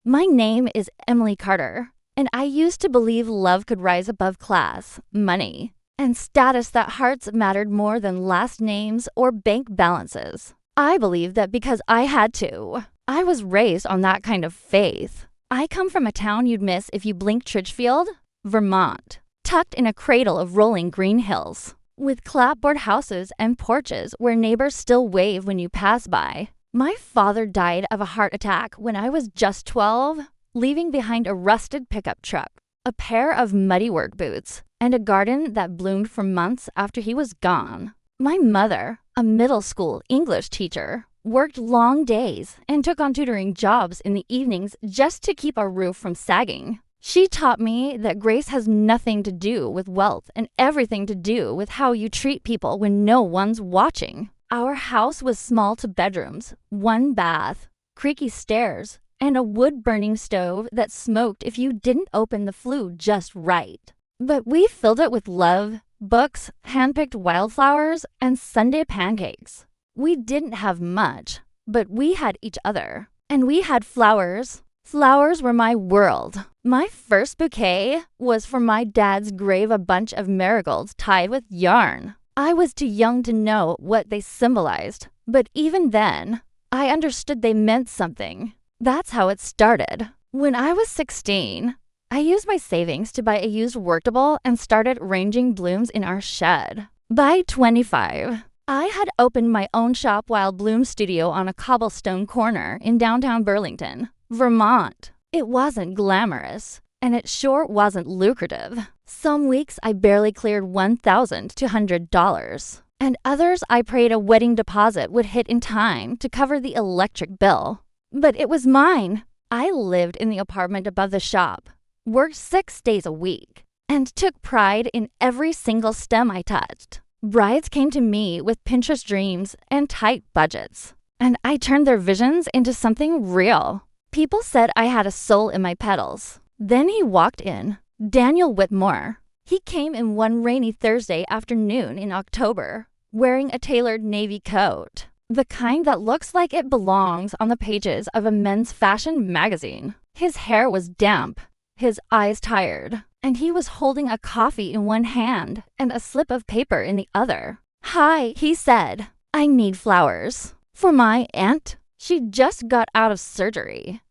My name is Emily Carter, and I used to believe love could rise above class, money, and status, that hearts mattered more than last names or bank balances. I believed that because I had to. I was raised on that kind of faith. I come from a town you'd miss if you blinked. Tridgefield, Vermont, tucked in a cradle of rolling green hills, with clapboard houses and porches where neighbors still wave when you pass by. My father died of a heart attack when I was just 12, leaving behind a rusted pickup truck, a pair of muddy work boots, and a garden that bloomed for months after he was gone. My mother, a middle school English teacher, worked long days and took on tutoring jobs in the evenings just to keep our roof from sagging. She taught me that grace has nothing to do with wealth and everything to do with how you treat people when no one's watching. Our house was small to bedrooms, one bath, creaky stairs, and a wood-burning stove that smoked if you didn't open the flue just right. But we filled it with love, books, hand-picked wildflowers, and Sunday pancakes. We didn't have much, but we had each other. And we had flowers. Flowers were my world. My first bouquet was for my dad's grave, a bunch of marigolds tied with yarn. I was too young to know what they symbolized, but even then, I understood they meant something. That's how it started. When I was 16, I used my savings to buy a used workable and started arranging blooms in our shed. By 25, I had opened my own shop, Wild Bloom Studio, on a cobblestone corner in downtown Burlington, Vermont. It wasn't glamorous, and it sure wasn't lucrative. Some weeks I barely cleared $1,200, and others I prayed a wedding deposit would hit in time to cover the electric bill. But it was mine. I lived in the apartment above the shop, worked 6 days a week, and took pride in every single stem I touched. Brides came to me with Pinterest dreams and tight budgets, and I turned their visions into something real. People said I had a soul in my petals. Then he walked in, Daniel Whitmore. He came in one rainy Thursday afternoon in October, wearing a tailored navy coat, the kind that looks like it belongs on the pages of a men's fashion magazine. His hair was damp, his eyes tired, and he was holding a coffee in one hand and a slip of paper in the other. "Hi," he said. "I need flowers. For my aunt. She just got out of surgery."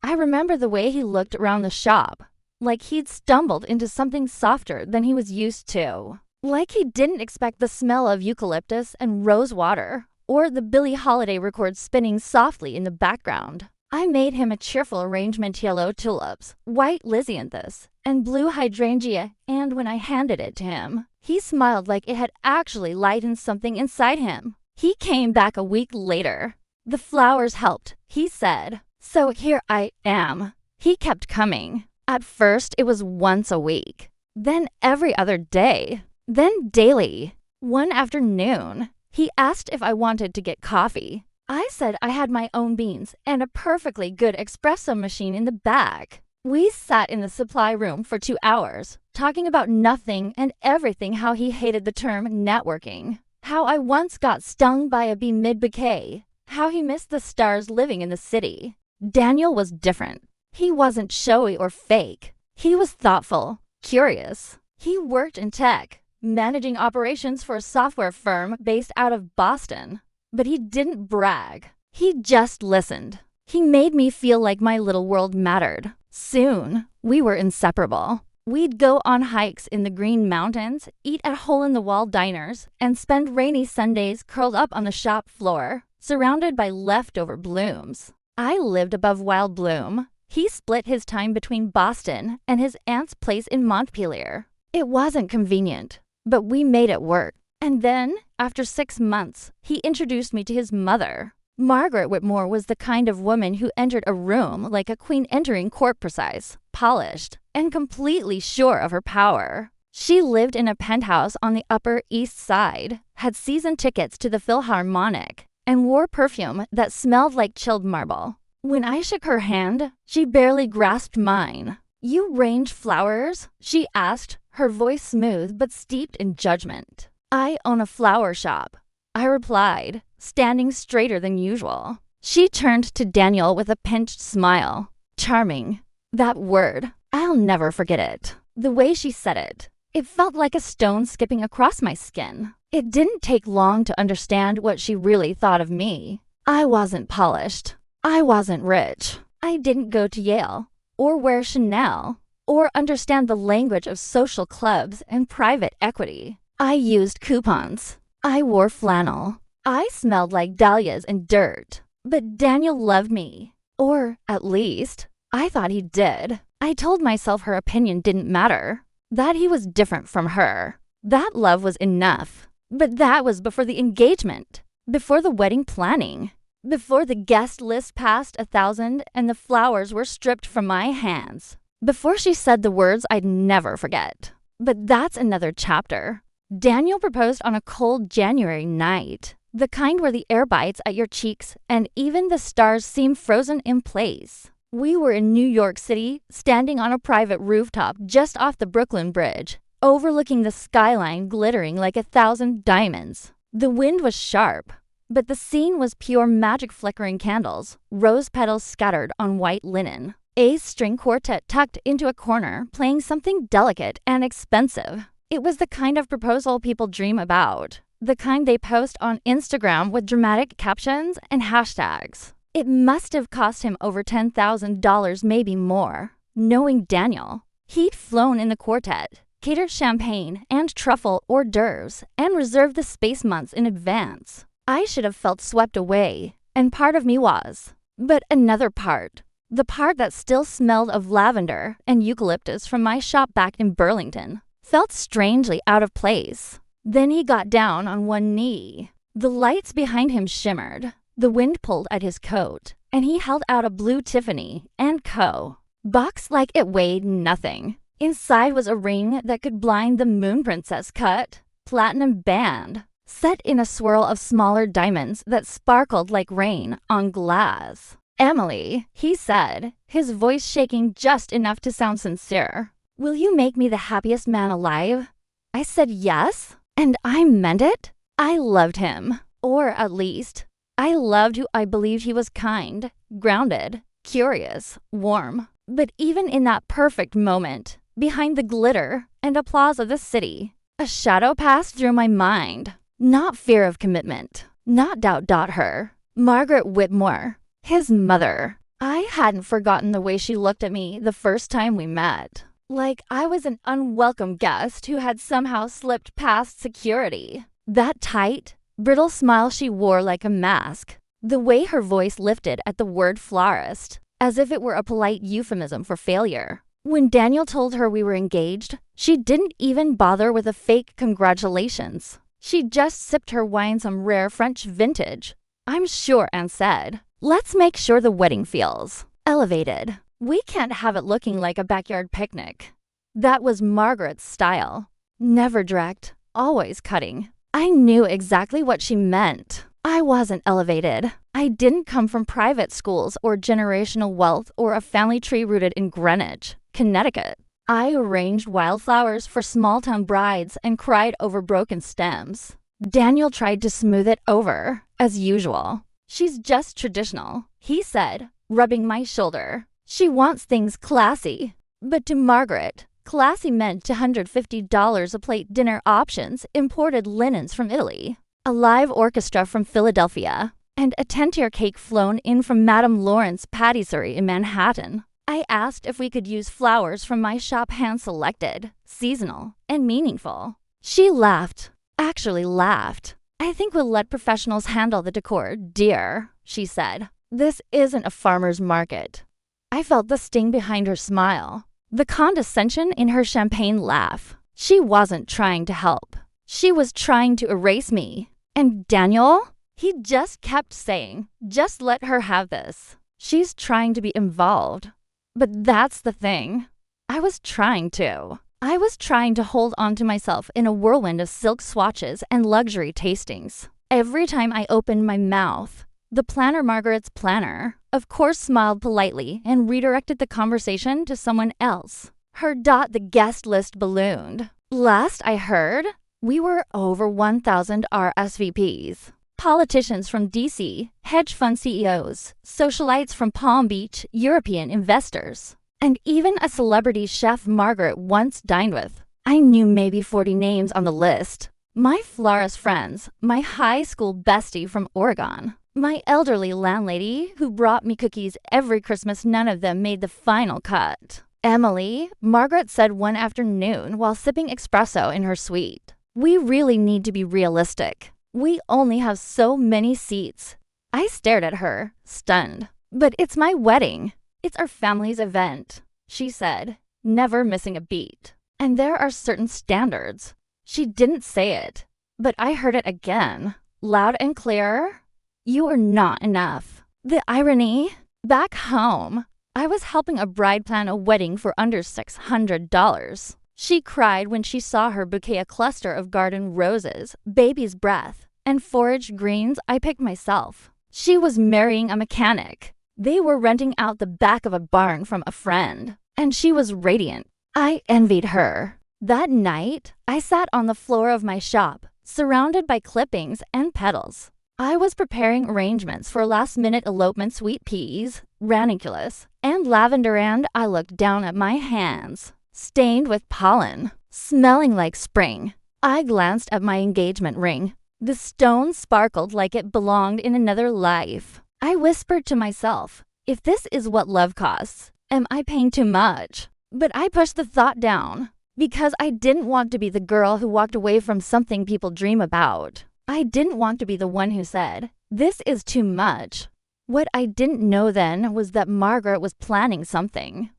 I remember the way he looked around the shop, like he'd stumbled into something softer than he was used to. Like he didn't expect the smell of eucalyptus and rose water, or the Billie Holiday record spinning softly in the background. I made him a cheerful arrangement: yellow tulips, white lisianthus, and blue hydrangea, and when I handed it to him, he smiled like it had actually lightened something inside him. He came back a week later. "The flowers helped," he said. "So here I am." He kept coming. At first, it was once a week, then every other day, then daily. One afternoon, he asked if I wanted to get coffee. I said I had my own beans and a perfectly good espresso machine in the back. We sat in the supply room for 2 hours, talking about nothing and everything. How he hated the term networking, how I once got stung by a bee mid-bouquet, how he missed the stars living in the city. Daniel was different. He wasn't showy or fake. He was thoughtful, curious. He worked in tech, managing operations for a software firm based out of Boston. But he didn't brag. He just listened. He made me feel like my little world mattered. Soon, we were inseparable. We'd go on hikes in the Green Mountains, eat at hole-in-the-wall diners, and spend rainy Sundays curled up on the shop floor, surrounded by leftover blooms. I lived above Wild Bloom. He split his time between Boston and his aunt's place in Montpelier. It wasn't convenient, but we made it work. And then, after 6 months, he introduced me to his mother. Margaret Whitmore was the kind of woman who entered a room like a queen entering court, precise, polished, and completely sure of her power. She lived in a penthouse on the Upper East Side, had season tickets to the Philharmonic, and wore perfume that smelled like chilled marble. When I shook her hand, she barely grasped mine. "You range flowers?" she asked, her voice smooth but steeped in judgment. "I own a flower shop," I replied, standing straighter than usual. She turned to Daniel with a pinched smile. Charming. That word. I'll never forget it. The way she said it. It felt like a stone skipping across my skin. It didn't take long to understand what she really thought of me. I wasn't polished. I wasn't rich. I didn't go to Yale, or wear Chanel, or understand the language of social clubs and private equity. I used coupons. I wore flannel. I smelled like dahlias and dirt. But Daniel loved me. Or, at least, I thought he did. I told myself her opinion didn't matter. That he was different from her. That love was enough. But that was before the engagement. Before the wedding planning. Before the guest list passed 1,000 and the flowers were stripped from my hands. Before she said the words I'd never forget. But that's another chapter. Daniel proposed on a cold January night. The kind where the air bites at your cheeks and even the stars seem frozen in place. We were in New York City, standing on a private rooftop just off the Brooklyn Bridge, overlooking the skyline glittering like 1,000 diamonds. The wind was sharp, but the scene was pure magic, flickering candles, rose petals scattered on white linen. A string quartet tucked into a corner, playing something delicate and expensive. It was the kind of proposal people dream about. The kind they post on Instagram with dramatic captions and hashtags. It must have cost him over $10,000, maybe more. Knowing Daniel, he'd flown in the quartet, catered champagne and truffle hors d'oeuvres, and reserved the space months in advance. I should have felt swept away, and part of me was. But another part, the part that still smelled of lavender and eucalyptus from my shop back in Burlington, felt strangely out of place. Then he got down on one knee. The lights behind him shimmered. The wind pulled at his coat, and he held out a blue Tiffany & Co. box like it weighed nothing. Inside was a ring that could blind the moon princess cut, platinum band, set in a swirl of smaller diamonds that sparkled like rain on glass. "Emily," he said, his voice shaking just enough to sound sincere, "will you make me the happiest man alive?" I said yes, and I meant it. I loved him, or at least, I loved who I believed he was: kind, grounded, curious, warm. But even in that perfect moment, behind the glitter and applause of the city, a shadow passed through my mind. Not fear of commitment, not doubt. Her, Margaret Whitmore, his mother. I hadn't forgotten the way she looked at me the first time we met. Like I was an unwelcome guest who had somehow slipped past security. That tight, brittle smile she wore like a mask. The way her voice lifted at the word florist, as if it were a polite euphemism for failure. When Daniel told her we were engaged, she didn't even bother with a fake congratulations. She just sipped her wine, some rare French vintage, I'm sure, and said, "Let's make sure the wedding feels elevated. We can't have it looking like a backyard picnic." That was Margaret's style. Never direct, always cutting. I knew exactly what she meant. I wasn't elevated. I didn't come from private schools or generational wealth or a family tree rooted in Greenwich, Connecticut. I arranged wildflowers for small-town brides and cried over broken stems. Daniel tried to smooth it over, as usual. "She's just traditional," he said, rubbing my shoulder. "She wants things classy." But to Margaret, classy meant $250 a plate dinner options, imported linens from Italy, a live orchestra from Philadelphia, and a 10-tier cake flown in from Madame Lawrence patisserie in Manhattan. I asked if we could use flowers from my shop, hand-selected, seasonal, and meaningful. She laughed, actually laughed. "I think we'll let professionals handle the decor, dear," she said. "This isn't a farmer's market." I felt the sting behind her smile, the condescension in her champagne laugh. She wasn't trying to help. She was trying to erase me. And Daniel? He just kept saying, "Just let her have this. She's trying to be involved." But that's the thing. I was trying to. I was trying to hold on to myself in a whirlwind of silk swatches and luxury tastings. Every time I opened my mouth, the planner, Margaret's planner, of course, smiled politely and redirected the conversation to someone else. The guest list ballooned. Last I heard, we were over 1,000 RSVPs. Politicians from DC, hedge fund CEOs, socialites from Palm Beach, European investors, and even a celebrity chef Margaret once dined with. I knew maybe 40 names on the list. My Florist friends, my high school bestie from Oregon, my elderly landlady who brought me cookies every Christmas, none of them made the final cut. Emily, Margaret said one afternoon while sipping espresso in her suite. We really need to be realistic. We only have so many seats. I stared at her, stunned. But it's my wedding. It's our family's event, she said, never missing a beat. And there are certain standards. She didn't say it, but I heard it again, loud and clear. You are not enough. The irony. Back home, I was helping a bride plan a wedding for under $600. She cried when she saw her bouquet a cluster of garden roses, baby's breath, and foraged greens I picked myself. She was marrying a mechanic. They were renting out the back of a barn from a friend, and she was radiant. I envied her. That night, I sat on the floor of my shop, surrounded by clippings and petals. I was preparing arrangements for last-minute elopement sweet peas, ranunculus, and lavender, and I looked down at my hands, stained with pollen, smelling like spring. I glanced at my engagement ring. The stone sparkled like it belonged in another life. I whispered to myself, if this is what love costs, am I paying too much? But I pushed the thought down, because I didn't want to be the girl who walked away from something people dream about. I didn't want to be the one who said, this is too much. What I didn't know then was that Margaret was planning something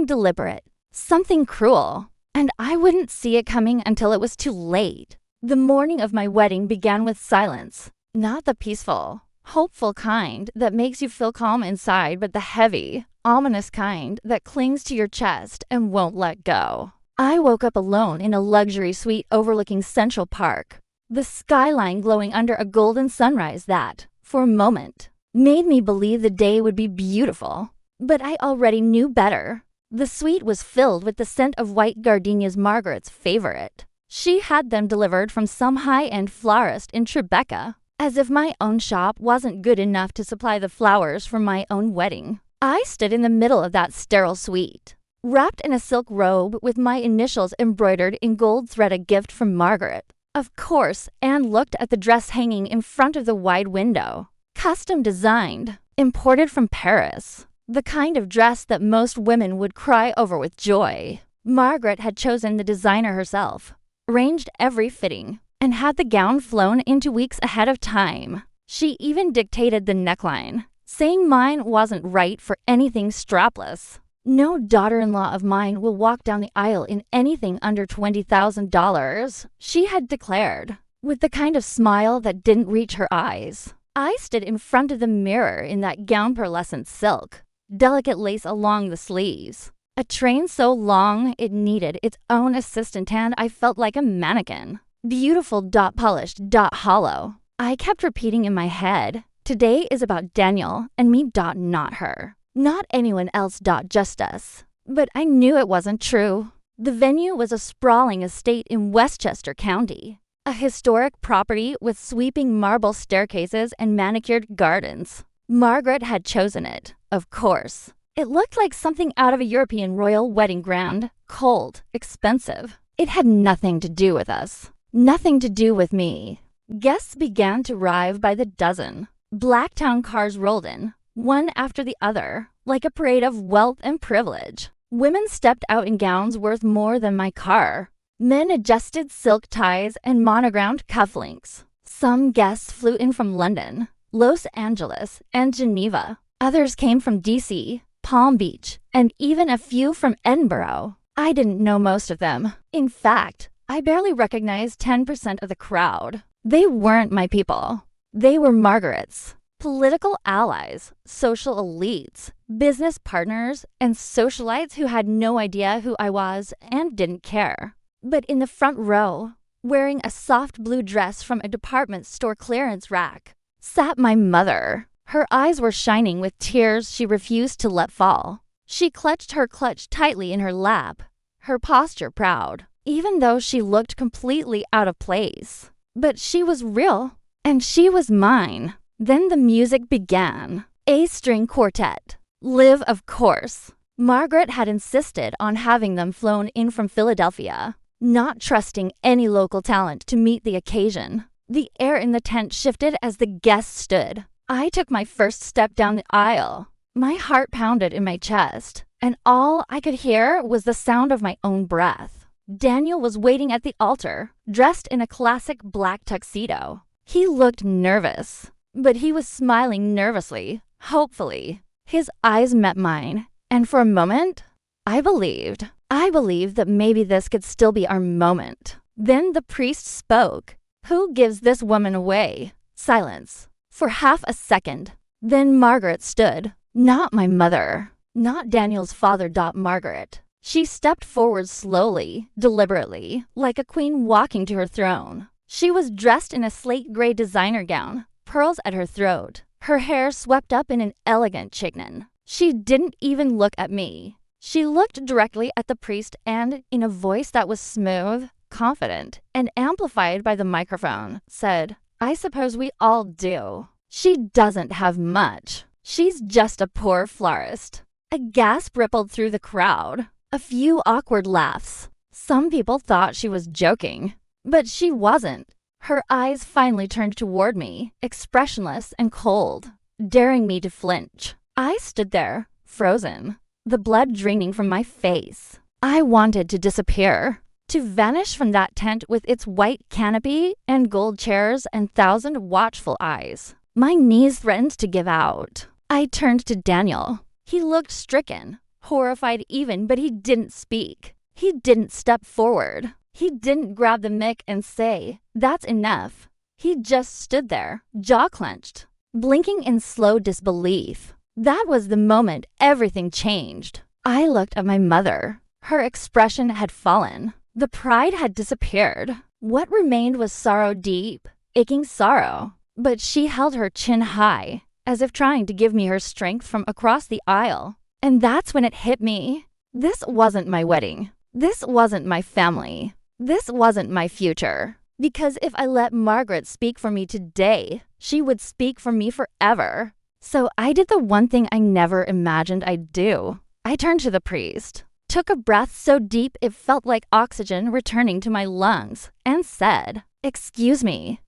deliberate, something cruel, and I wouldn't see it coming until it was too late. The morning of my wedding began with silence, not the peaceful, hopeful kind that makes you feel calm inside, but the heavy, ominous kind that clings to your chest and won't let go. I woke up alone in a luxury suite overlooking Central Park, the skyline glowing under a golden sunrise that, for a moment, made me believe the day would be beautiful. But I already knew better. The suite was filled with the scent of white gardenias, Margaret's favorite. She had them delivered from some high-end florist in Tribeca, as if my own shop wasn't good enough to supply the flowers for my own wedding. I stood in the middle of that sterile suite, wrapped in a silk robe with my initials embroidered in gold thread, a gift from Margaret. Of course, Anne looked at the dress hanging in front of the wide window. Custom designed, imported from Paris. The kind of dress that most women would cry over with joy. Margaret had chosen the designer herself, arranged every fitting, and had the gown flown into weeks ahead of time. She even dictated the neckline, saying mine wasn't right for anything strapless. No daughter-in-law of mine will walk down the aisle in anything under $20,000, she had declared, with the kind of smile that didn't reach her eyes. I stood in front of the mirror in that gown, pearlescent silk, delicate lace along the sleeves, a train so long it needed its own assistant, and I felt like a mannequin. Beautiful, polished, hollow. I kept repeating in my head, today is about Daniel and me, not her. Not anyone else, just us. But I knew it wasn't true. The venue was a sprawling estate in Westchester County, a historic property with sweeping marble staircases and manicured gardens. Margaret had chosen it, of course. It looked like something out of a European royal wedding ground, cold, expensive. It had nothing to do with us, nothing to do with me. Guests began to arrive by the dozen. Blacktown cars rolled in, one after the other, like a parade of wealth and privilege. Women stepped out in gowns worth more than my car. Men adjusted silk ties and monogrammed cufflinks. Some guests flew in from London, Los Angeles, and Geneva. Others came from DC, Palm Beach, and even a few from Edinburgh. I didn't know most of them. In fact, I barely recognized 10% of the crowd. They weren't my people. They were Margaret's. Political allies, social elites, business partners, and socialites who had no idea who I was and didn't care. But in the front row, wearing a soft blue dress from a department store clearance rack, sat my mother. Her eyes were shining with tears she refused to let fall. She clutched her clutch tightly in her lap, her posture proud, even though she looked completely out of place. But she was real. And she was mine. Then the music began. A-string quartet. Live, of course. Margaret had insisted on having them flown in from Philadelphia, not trusting any local talent to meet the occasion. The air in the tent shifted as the guests stood. I took my first step down the aisle. My heart pounded in my chest, and all I could hear was the sound of my own breath. Daniel was waiting at the altar, dressed in a classic black tuxedo. He looked nervous, but he was smiling nervously, hopefully. His eyes met mine, and for a moment, I believed that maybe this could still be our moment. Then the priest spoke. Who gives this woman away? Silence. For half a second. Then Margaret stood. Not my mother. Not Daniel's father. Margaret. She stepped forward slowly, deliberately, like a queen walking to her throne. She was dressed in a slate gray designer gown, pearls at her throat, her hair swept up in an elegant chignon. She didn't even look at me. She looked directly at the priest and, in a voice that was smooth, confident, and amplified by the microphone, said, I suppose we all do. She doesn't have much. She's just a poor florist. A gasp rippled through the crowd. A few awkward laughs. Some people thought she was joking, but she wasn't. Her eyes finally turned toward me, expressionless and cold, daring me to flinch. I stood there, frozen, the blood draining from my face. I wanted to disappear. To vanish from that tent with its white canopy and gold chairs and 1,000 watchful eyes. My knees threatened to give out. I turned to Daniel. He looked stricken, horrified even, but he didn't speak. He didn't step forward. He didn't grab the mic and say, that's enough. He just stood there, jaw clenched, blinking in slow disbelief. That was the moment everything changed. I looked at my mother. Her expression had fallen. The pride had disappeared. What remained was sorrow, deep, aching sorrow. But she held her chin high, as if trying to give me her strength from across the aisle. And that's when it hit me. This wasn't my wedding. This wasn't my family. This wasn't my future. Because if I let Margaret speak for me today, she would speak for me forever. So I did the one thing I never imagined I'd do. I turned to the priest, took a breath so deep it felt like oxygen returning to my lungs, and said, excuse me,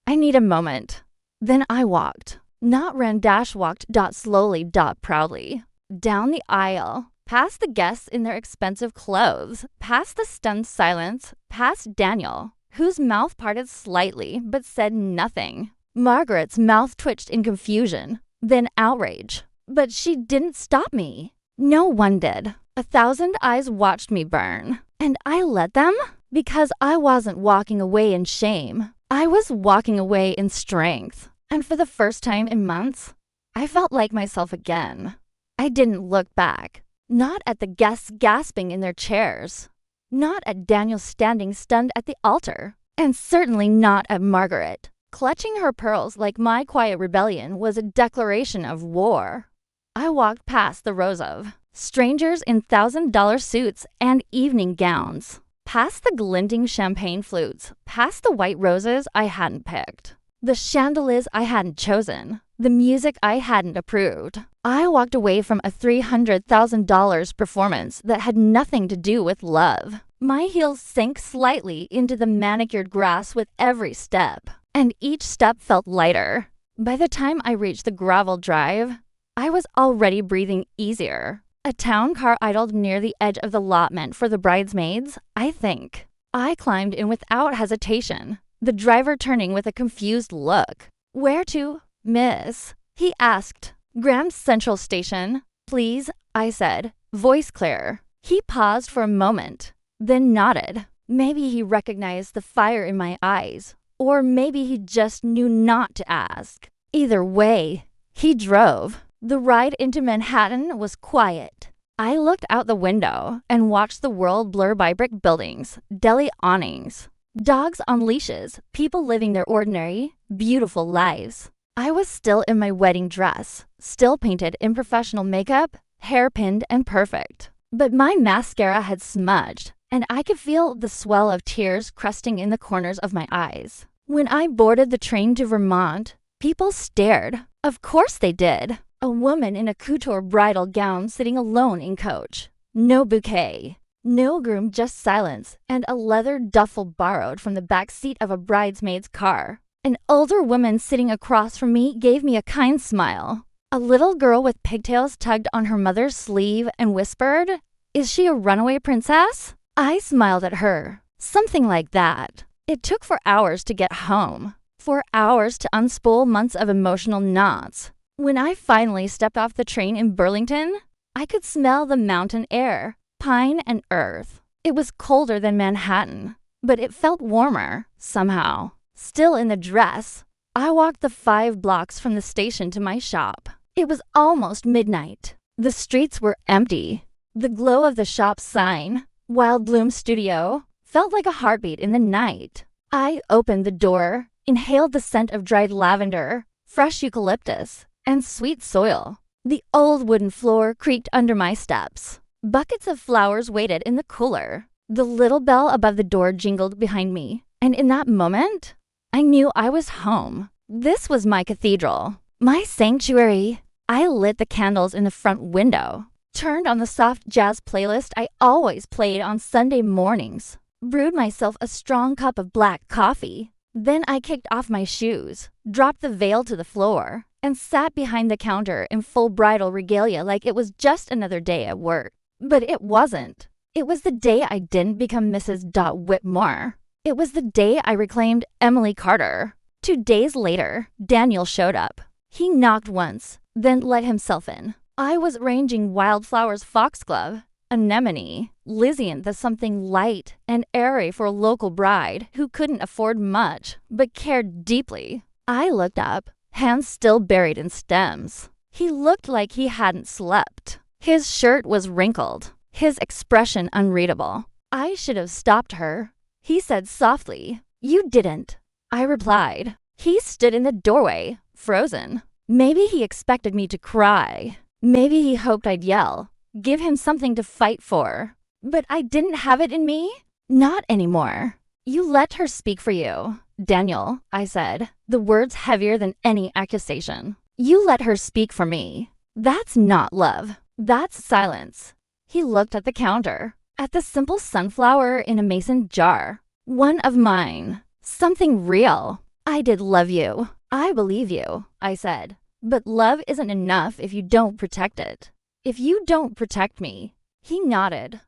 I need a moment. Then I walked, not ran, walked, slowly, proudly, down the aisle, past the guests in their expensive clothes, past the stunned silence, past Daniel, whose mouth parted slightly but said nothing. Margaret's mouth twitched in confusion, then outrage. But she didn't stop me. No one did. 1,000 eyes watched me burn. And I let them? Because I wasn't walking away in shame. I was walking away in strength. And for the first time in months, I felt like myself again. I didn't look back. Not at the guests gasping in their chairs. Not at Daniel standing stunned at the altar. And certainly not at Margaret. Clutching her pearls like my quiet rebellion was a declaration of war. I walked past the rows of strangers in $1,000 suits and evening gowns, past the glinting champagne flutes, past the white roses I hadn't picked, the chandeliers I hadn't chosen, the music I hadn't approved. I walked away from a $300,000 performance that had nothing to do with love. My heels sank slightly into the manicured grass with every step, and each step felt lighter. By the time I reached the gravel drive, I was already breathing easier. A town car idled near the edge of the allotment for the bridesmaids, I think. I climbed in without hesitation, the driver turning with a confused look. Where to, miss? He asked. Grand Central Station. Please, I said, voice clear. He paused for a moment, then nodded. Maybe he recognized the fire in my eyes, or maybe he just knew not to ask. Either way, he drove. The ride into Manhattan was quiet. I looked out the window and watched the world blur by brick buildings, deli awnings, dogs on leashes, people living their ordinary, beautiful lives. I was still in my wedding dress, still painted in professional makeup, hair pinned and perfect. But my mascara had smudged, and I could feel the swell of tears crusting in the corners of my eyes. When I boarded the train to Vermont, people stared. Of course they did. A woman in a couture bridal gown sitting alone in coach. No bouquet. No groom, just silence, and a leather duffel borrowed from the back seat of a bridesmaid's car. An older woman sitting across from me gave me a kind smile. A little girl with pigtails tugged on her mother's sleeve and whispered, "Is she a runaway princess?" I smiled at her. Something like that. It took 4 hours to get home. 4 hours to unspool months of emotional knots. When I finally stepped off the train in Burlington, I could smell the mountain air, pine and earth. It was colder than Manhattan, but it felt warmer, somehow. Still in the dress, I walked the 5 blocks from the station to my shop. It was almost midnight. The streets were empty. The glow of the shop's sign, Wild Bloom Studio, felt like a heartbeat in the night. I opened the door, inhaled the scent of dried lavender, fresh eucalyptus, and sweet soil. The old wooden floor creaked under my steps. Buckets of flowers waited in the cooler. The little bell above the door jingled behind me, and in that moment, I knew I was home. This was my cathedral, my sanctuary. I lit the candles in the front window, turned on the soft jazz playlist I always played on Sunday mornings, brewed myself a strong cup of black coffee. Then I kicked off my shoes, dropped the veil to the floor, and sat behind the counter in full bridal regalia like it was just another day at work. But it wasn't. It was the day I didn't become Mrs. Whitmore. It was the day I reclaimed Emily Carter. 2 days later, Daniel showed up. He knocked once, then let himself in. I was arranging Wildflower's foxglove, anemone, Lysian, the something light and airy for a local bride who couldn't afford much but cared deeply. I looked up, hands still buried in stems. He looked like he hadn't slept. His shirt was wrinkled, his expression unreadable. I should have stopped her. He said softly, "You didn't." I replied. He stood in the doorway, frozen. Maybe he expected me to cry. Maybe he hoped I'd yell, give him something to fight for. But I didn't have it in me. Not anymore. "You let her speak for you, Daniel," I said, the words heavier than any accusation. "You let her speak for me. That's not love. That's silence." He looked at the counter, at the simple sunflower in a mason jar. One of mine. Something real. "I did love you. I believe you," I said. "But love isn't enough if you don't protect it. If you don't protect me." He nodded.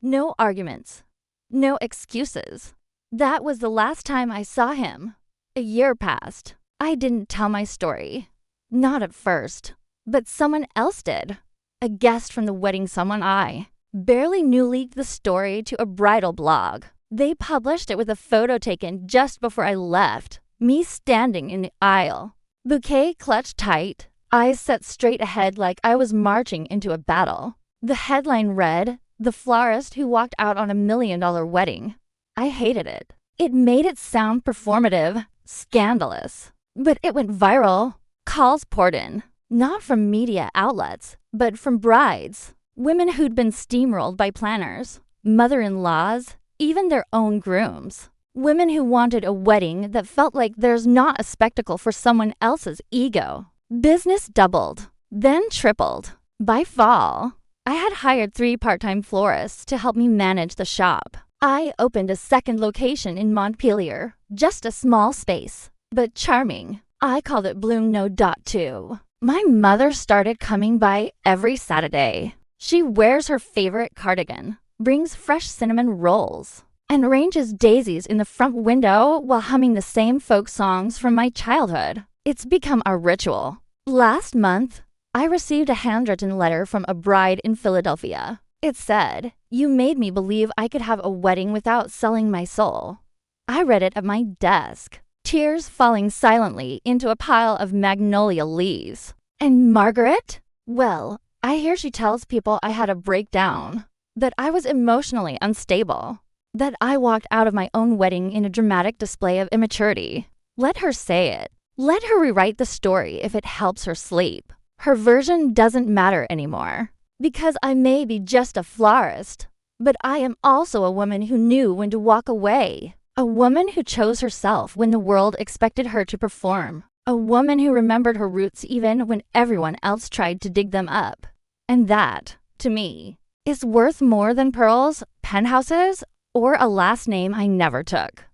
No arguments. No excuses. That was the last time I saw him. A year passed. I didn't tell my story. Not at first. But someone else did. A guest from the wedding someone I barely knew leaked the story to a bridal blog. They published it with a photo taken just before I left, me standing in the aisle. Bouquet clutched tight, eyes set straight ahead like I was marching into a battle. The headline read, "The florist who walked out on $1 million wedding." I hated it. It made it sound performative, scandalous. But it went viral. Calls poured in, not from media outlets, but from brides, women who'd been steamrolled by planners, mother-in-laws, even their own grooms. Women who wanted a wedding that felt like there's not a spectacle for someone else's ego. Business doubled, then tripled. By fall, I had hired 3 part-time florists to help me manage the shop. I opened a second location in Montpelier, just a small space, but charming. I called it Bloom No. 2. My mother started coming by every Saturday. She wears her favorite cardigan, brings fresh cinnamon rolls, and arranges daisies in the front window while humming the same folk songs from my childhood. It's become a ritual. Last month, I received a handwritten letter from a bride in Philadelphia. It said, "You made me believe I could have a wedding without selling my soul." I read it at my desk, tears falling silently into a pile of magnolia leaves. And Margaret? Well, I hear she tells people I had a breakdown, that I was emotionally unstable, that I walked out of my own wedding in a dramatic display of immaturity. Let her say it. Let her rewrite the story if it helps her sleep. Her version doesn't matter anymore. Because I may be just a florist, but I am also a woman who knew when to walk away. A woman who chose herself when the world expected her to perform. A woman who remembered her roots even when everyone else tried to dig them up. And that, to me, is worth more than pearls, penthouses, or a last name I never took.